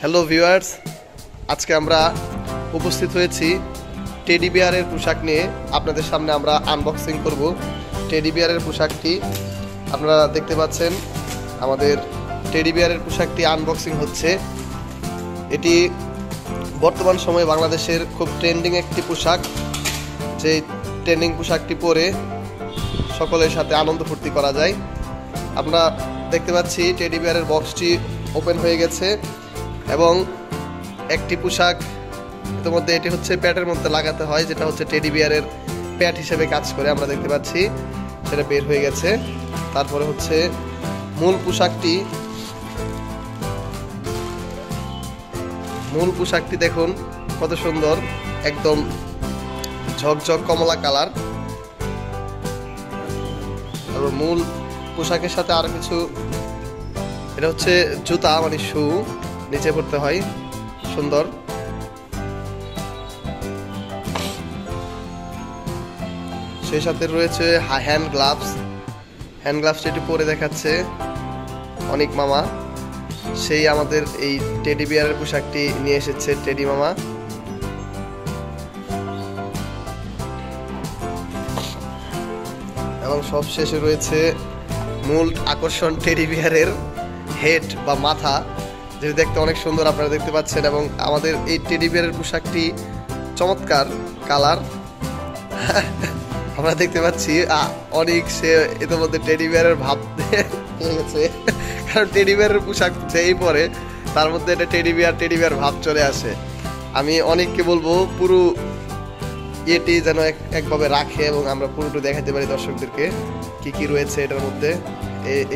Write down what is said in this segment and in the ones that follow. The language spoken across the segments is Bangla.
হ্যালো ভিউয়ার্স, আজকে আমরা উপস্থিত হয়েছি টেডি বিয়ারের পোশাক নিয়ে। আপনাদের সামনে আমরা আনবক্সিং করব টেডি বিয়ারের পোশাকটি। আপনারা দেখতে পাচ্ছেন আমাদের টেডি বিয়ারের পোশাকটি আনবক্সিং হচ্ছে। এটি বর্তমান সময়ে বাংলাদেশের খুব ট্রেন্ডিং একটি পোশাক। যে ট্রেন্ডিং পোশাকটি পরে সকলের সাথে আনন্দ ফুর্তি করা যায়। আমরা দেখতে পাচ্ছি টেডি বিয়ারের বক্সটি ওপেন হয়ে গেছে এবং একটি পোশাক ইতিমধ্যে এটি হচ্ছে প্যাটের মধ্যে লাগাতে হয়, যেটা হচ্ছে টেডি বিয়ারের প্যাট হিসেবে কাজ করে। আমরা দেখতে পাচ্ছি সেটা বের হয়ে গেছে। তারপরে হচ্ছে মূল পোশাকটি দেখুন কত সুন্দর, একদম ঝকঝক কমলা কালার। আর মূল পোশাকের সাথে আরো কিছু, এটা হচ্ছে জুতা মানে শু, নিচে পড়তে হয়, সুন্দর। সেই সাথে রয়েছে হ্যান্ড গ্লাভস এটি পরে দেখাচ্ছে অনেক মামা। সেই আমাদের এই টেডি বিয়ারের পোশাকটি নিয়ে এসেছে টেডি মামা। এবং সব শেষে রয়েছে মূল আকর্ষণ টেডি বিয়ারের হেড বা মাথা, যেটা দেখতে অনেক সুন্দর আপনারা দেখতে পাচ্ছেন। এবং আমাদের এই টেডি বিয়ারের পোশাকটি চমৎকার কালার। আমরা দেখতে পাচ্ছি অনেক সে ইতিমধ্যে টেডি বিয়ারের ভাব নিয়ে গেছে, কারণ টেডি বিয়ারের পোশাক যেই পরে তার মধ্যে এটা টেডি বিয়ার ভাব চলে আসে। আমি অনেককে বলবো পুরো এটি যেন একভাবে রাখে এবং আমরা পুরোটা দেখাতে পারি দর্শকদেরকে কি কি রয়েছে এটার মধ্যে।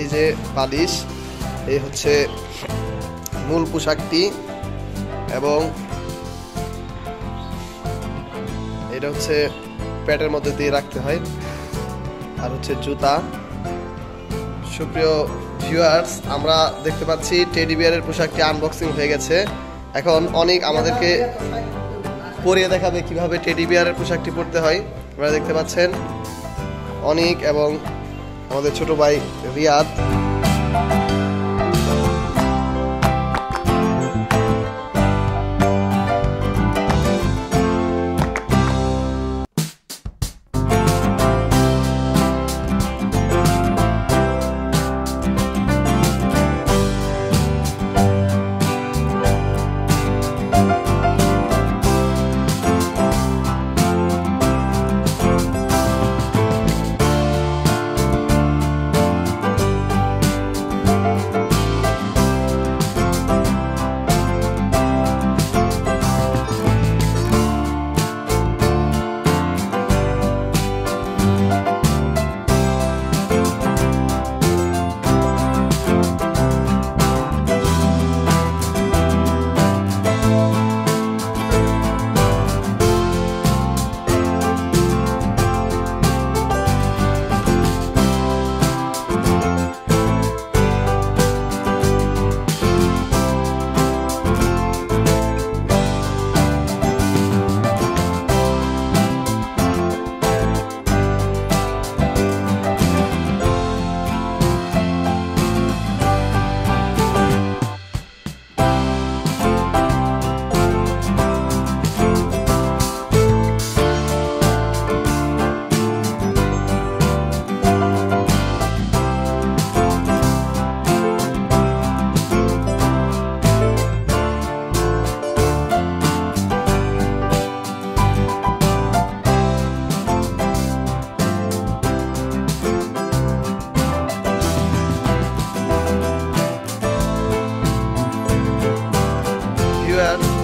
এই যে বালিশ, এই হচ্ছে মূল পোশাকটি, এবং এটা হচ্ছে প্যাটের মধ্যে দিয়ে রাখতে হয়। আর হচ্ছে জুতা। সুপ্রিয় ভিউয়ার্স, আমরা দেখতে পাচ্ছি টেডি বিয়ারের পোশাকটি আনবক্সিং হয়ে গেছে। এখন অনেক আমাদেরকে পরিয়ে দেখাবে কিভাবে টেডি বিয়ারের পোশাকটি পরতে হয়। আপনারা দেখতে পাচ্ছেন অনেক এবং আমাদের ছোট ভাই রিয়াদ।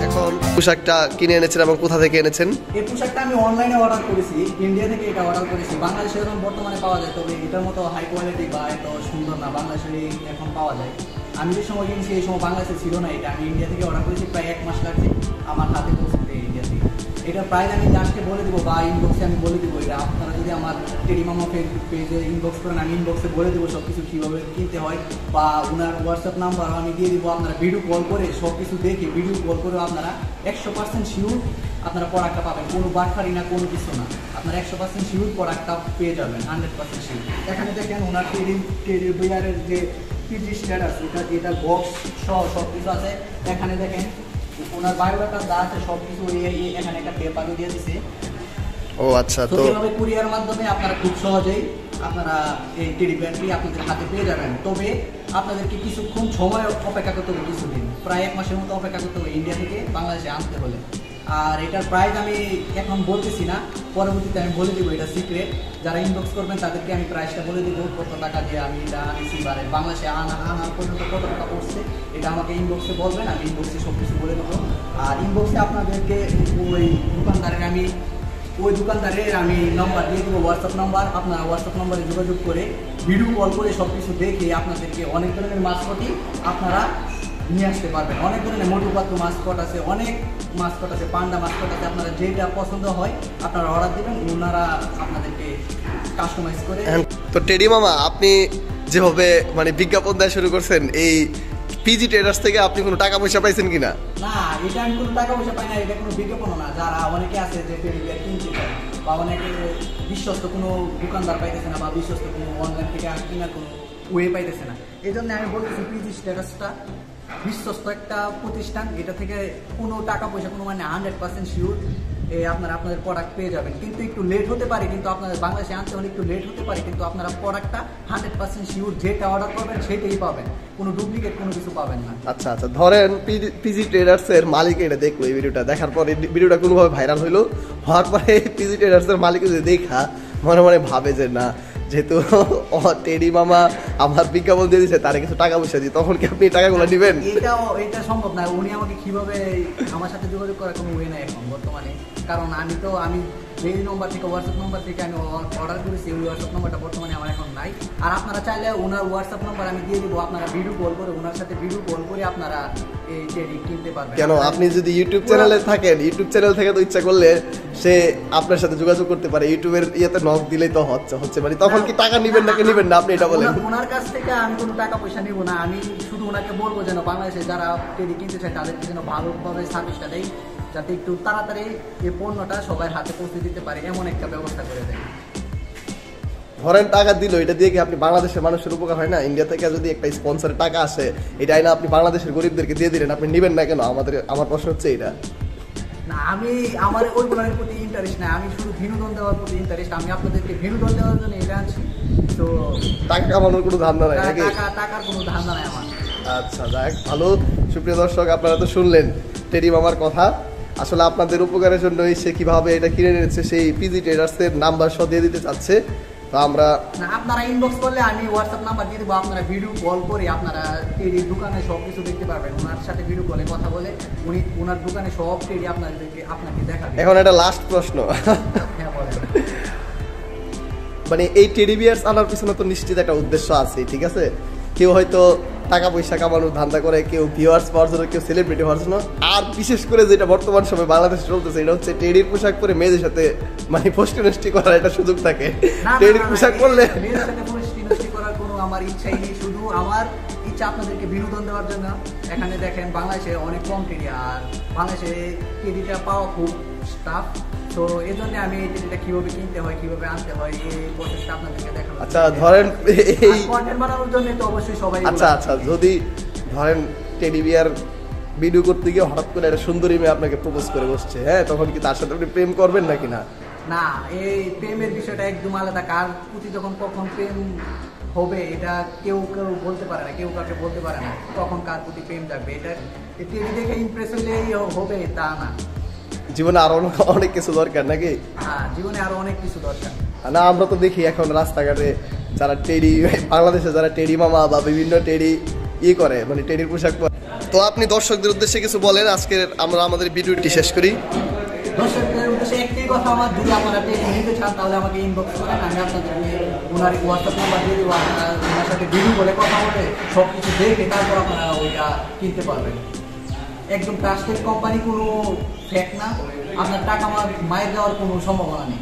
এখন পোশাকটা কিনে এনেছেন এবং কোথা থেকে এনেছেন? এই পোশাকটা আমি অনলাইনে অর্ডার করেছি, ইন্ডিয়া থেকে এটা অর্ডার করেছি। বাংলাদেশে এখন বর্তমানে পাওয়া যায়, তবে এটার মতো হাই কোয়ালিটি বা এত সুন্দর না বাংলাদেশে এখন পাওয়া যায়। আমি যে সময় কিনছি এই সময় বাংলাদেশে ছিল না এটা। আমি ইন্ডিয়া থেকে অর্ডার করেছি, প্রায় 1 মাস লাগছে আমার হাতে পৌঁছতে ইন্ডিয়া থেকে। এটার প্রাইস আমি লাস্টে বলে দেবো বা ইনবক্সে আমি বলে দেবো। এটা আপনারা যদি আমার টেডি মামা পেজে ইনবক্স করেন, আমি ইনবক্সে বলে দেবো সব কিছু কীভাবে কিনতে হয়, বা ওনার হোয়াটসঅ্যাপ নাম্বার আমি দিয়ে দিব। আপনারা ভিডিও কল করে সব কিছু দেখে ভিডিও কল করে আপনারা 100% শিওর আপনারা প্রোডাক্টটা পাবেন। কোনো বাটফারি না, কোনো কিছু না, আপনারা 100% শিওর প্রোডাক্টটা পেয়ে যাবেন, 100% শিওর। এখানে দেখেন ওনার টেডি বিয়ারের যে পিজি স্ট্যাটাস, এটা বক্স সহ সব কিছু আছে। এখানে দেখেন ওনার বায়োডাটা যা আছে সব কিছু এখানে একটা পেপারও দিয়ে দিছে। ও আচ্ছা, তো তো এইভাবে কুরিয়ার মাধ্যমে আপনারা খুব সহজেই আপনারা এই টেডি বিয়ারটি আপনাদের হাতে পেয়ে যাবেন। তবে আপনাদেরকে কিছুক্ষণ সময় অপেক্ষা করতে হবে, কিছুদিন, প্রায় 1 মাসের মতো অপেক্ষা করতে হবে ইন্ডিয়া থেকে বাংলাদেশে আনতে হলে। আর এটার প্রাইস আমি এখন বলতেছি না, পরবর্তীতে আমি বলে দেবো, এটা সিক্রেট। যারা ইনবক্স করবেন তাদেরকে আমি প্রাইসটা বলে দেবো, কত টাকা দিয়ে আমি এটা আনিছি, বারে বাংলাদেশে আনার পর্যন্ত কত টাকা পড়ছে এটা আমাকে ইনবক্সে বলবেন, আমি ইনবক্সে সব কিছু বলে দেবো। আর ইনবক্সে আপনাদেরকে ওই দোকানদারের আমি নম্বর দিয়ে দেবো, হোয়াটসঅ্যাপ নাম্বার। আপনারা হোয়াটসঅ্যাপ নাম্বারে যোগাযোগ করে ভিডিও কল করে সব কিছু দেখে আপনাদেরকে অনেক ধরনের মাস্কটই আপনারা নিয়ে আসতে পারবেন। অনেক ধরনের মোটু পাতলু মাস্কট আছে, অনেক মাস্কট আছে, পান্ডা মাস্কট আছে। আপনারা যেটা পছন্দ হয় আপনারা অর্ডার দেবেন, ওনারা আপনাদেরকে কাস্টমাইজ করে। তো টেডি মামা, আপনি যেভাবে মানে বিজ্ঞাপন দেওয়া শুরু করছেন, এই পিজি ট্রেডার্স থেকে আপনি কোনো টাকা পয়সা পাইছেন কিনা? না, এটা আমি কোনো টাকা পয়সা পাই না, এটা কোনো বিজ্ঞাপন না। যারা অনেকে আছে যে টেডি বিয়ার কিনতে চায় বা অনেকে বিশ্বস্ত কোনো দোকানদার পাইতেছে না বা বিশ্বস্ত কোনো অনলাইন থেকে কেনার কোনো ওয়ে পাইতেছে না, এই জন্য আমি বলতেছি পিজি স্ট্যাটাসটা বিশ্বস্ত একটা প্রতিষ্ঠান। এটা থেকে কোনো টাকা পয়সা কোনো মানে 100% শিওর আপনারা আপনাদের প্রোডাক্ট পেয়ে যাবেন। কিন্তু একটু লেট হতে পারে, কিন্তু আপনাদের বাংলাদেশে আনতে হলে একটু লেট হতে পারে, কিন্তু আপনারা প্রোডাক্টটা 100% শিওর, যেটা অর্ডার করবেন সেটাই পাবেন, কোনো ডুপ্লিকেট কোনো কিছু পাবেন না। আচ্ছা আচ্ছা, ধরেন পিজি ট্রেডার্স এর মালিক এটা দেখলো, এই ভিডিওটা দেখার পরে ভিডিওটা কোনোভাবে ভাইরাল হলো, হওয়ার পরে পিজি ট্রেডার্স এর মালিক যদি দেখা মনে মনে ভাবে যে না, যেহেতু টেডি মামা আমার বিজ্ঞাপন দিয়ে দিচ্ছে, তারে কিছু টাকা পয়সা দিই, তখন কি আপনি টাকাগুলো দিবেন? এটা সম্ভব না। উনি আমাকে কিভাবে আমার সাথে যোগাযোগ করার কোনো ওয়ে নাই এখন বর্তমানে, কারণ আমি যে নম্বর থেকে হোয়াটসঅ্যাপ নম্বর থেকে আমি অর্ডার করেছি, ওই হোয়াটসঅ্যাপ নম্বরটা বর্তমানে আমার এখন নাই। আর আপনারা চাইলে ওনার হোয়াটসঅ্যাপ নম্বর আমি দিয়ে দিব, আপনারা ভিডিও কল করে ওনার সাথে ভিডিও কল করে আপনারা এই টেডি কিনতে পারবেন। কেন, আপনি যদি ইউটিউব চ্যানেলে থাকেন, ইউটিউব চ্যানেল থেকে তো ইচ্ছা করলে সে আপনার সাথে যোগাযোগ করতে পারে, ইউটিউবের ইয়েতে নক দিলেই তো হচ্ছে মানে তখন কি টাকা নিবেন নাকি নিবেন না, আপনি এটা বলেন। ওনার কাছ থেকে আমি কোনো টাকা পয়সা নিব না, আমি শুধু ওনাকে বলবো যেন বাংলাদেশে যারা টেডি কিনতে চায় তাদেরকে যেন ভালোভাবে সার্ভিসটা দেয়, যাতে একটু তাড়াতাড়ি এই পণ্যটা সবার হাতে পৌঁছে দিতে পারে, এমন একটা ব্যবস্থা করে দেয়। ধরেন টাকা দিল, এটা দিয়ে কি আপনি বাংলাদেশের মানুষের উপকার হয় না? ইন্ডিয়া থেকে যদি একটা স্পন্সরের টাকা আসে, এটা না আপনি বাংলাদেশের গরিবদেরকে দিয়ে দিলেন, আপনি নেবেন না কেন? আমার প্রশ্ন হচ্ছে এটা। না, আমার ওইগুলোর প্রতি ইন্টারেস্ট নাই, আমি শুধু বিনোদন দেওয়ার প্রতি ইন্টারেস্ট। আমি আপনাদেরকে বিনোদন দেওয়ার জন্য এটা আনছি, তো টাকা কামানোর কোনো ধান্দা নাই নাকি? টাকার কোনো ধান্দা নাই আমার। আচ্ছা, যাক ভালো। সুপ্রিয় দর্শক, আপনারা তো শুনলেন টেডি মামার কথা। আসলে আপনাদের উপকারের জন্যই সে কিভাবে এটা কিনে নিয়েছে, সেই পিজি ট্রেডার্সের নাম্বার সহ দিয়ে দিতে চাচ্ছে। তো আপনারা ইনবক্স করলে আমি হোয়াটসঅ্যাপ নাম্বার দিয়ে দেবো, আপনারা ভিডিও কল করে আপনারা টেডির দোকানে সব কিছু দেখতে পারবেন। ওনার সাথে ভিডিও কলে কথা বলে ওনার দোকানে সব টেডি আপনাকে দেখাবে। এখন একটা লাস্ট প্রশ্ন, হ্যাঁ বলেন। মানে এই টেডি বিয়ার্স আনার পিছনে তো নিশ্চিত একটা উদ্দেশ্য আছে, ঠিক আছে? কেউ হয়তো টাকা পয়সা কামানোর ধান্দা করে, কেউ ভিউয়ার্স পাওয়ার জন্য, কেউ সেলিব্রিটি হওয়ার জন্য, আর বিশেষ করে যেটা বর্তমান সময় বাংলাদেশে চলতেছে, এটা হচ্ছে টেডির পোশাক পরে মেয়েদের সাথে মানে ফষ্টি করার একটা সুযোগ থাকে। টেডির পোশাক পরলে মেয়েদের সাথে ফষ্টি করার কোনো আমার ইচ্ছাই নেই, শুধু আমার ইচ্ছা আপনাদেরকে বিনোদন দেওয়ার জন্য। এখানে দেখেন বাংলাদেশে অনেক কম টেডি, আর বাংলাদেশে টেডিটা পাওয়া খুব টাফ, তো এই জন্য আমি এই টেডিটা কিভাবে কিনতে হয়, কিভাবে আনতে হয়, এই প্রসেসটা আপনাদেরকে দেখাবো। আচ্ছা, ধরেন এই কন্টেন্ট বানানোর জন্য তো অবশ্যই সবাই। আচ্ছা, যদি ধরেন টেডি বিয়ার ভিডিও করতে গিয়ে হঠাৎ করে একটা সুন্দরী মেয়ে আপনাকে প্রপোজ করে বসছে, হ্যাঁ, তখন কি তার সাথে আপনি প্রেম করবেন নাকি না? না, এই প্রেমের বিষয়টা একদম আলাদা। কার প্রতি যখন কখন প্রেম হবে এটা কেউ বলতে পারে না, কেউ কাউকে বলতে পারে না কখন কার প্রতি প্রেম যাবে। এটা টেডি দেখে ইমপ্রেস হলেই হবে তা না, জীবনে আরো অনেক কিছু দরকার নাকি? হ্যাঁ, জীবনে আরো অনেক কিছু দরকার। না, আমরা তো দেখি এখন রাস্তাঘাটে যারা টেডি, বাংলাদেশে যারা টেডি মামা বা বিভিন্ন টেডি করে, মানে টেডির পোশাক পরে। তো আপনি দর্শকদের উদ্দেশ্যে কিছু বলেন, আজকের আমরা আমাদের ভিডিওটি শেষ করি। দর্শকদের উদ্দেশ্যে একটাই কথা আমার, যদি আপনারা টেডি নিতে চান তাহলে আমাকে ইনবক্স করেন, আমি আপনাদেরকে ওনার হোয়াটসঅ্যাপ নাম্বার দিয়ে দেবো। আপনারা ওনার সাথে ভিডিও বলে কথা বলে সব কিছু দেখে তারপর আপনারা ওইটা কিনতে পারবেন। একদম ট্রাস্টেড কোম্পানি, কোনো ফেক না, আপনার টাকা মায়ের যাওয়ার কোনো সম্ভাবনা নেই।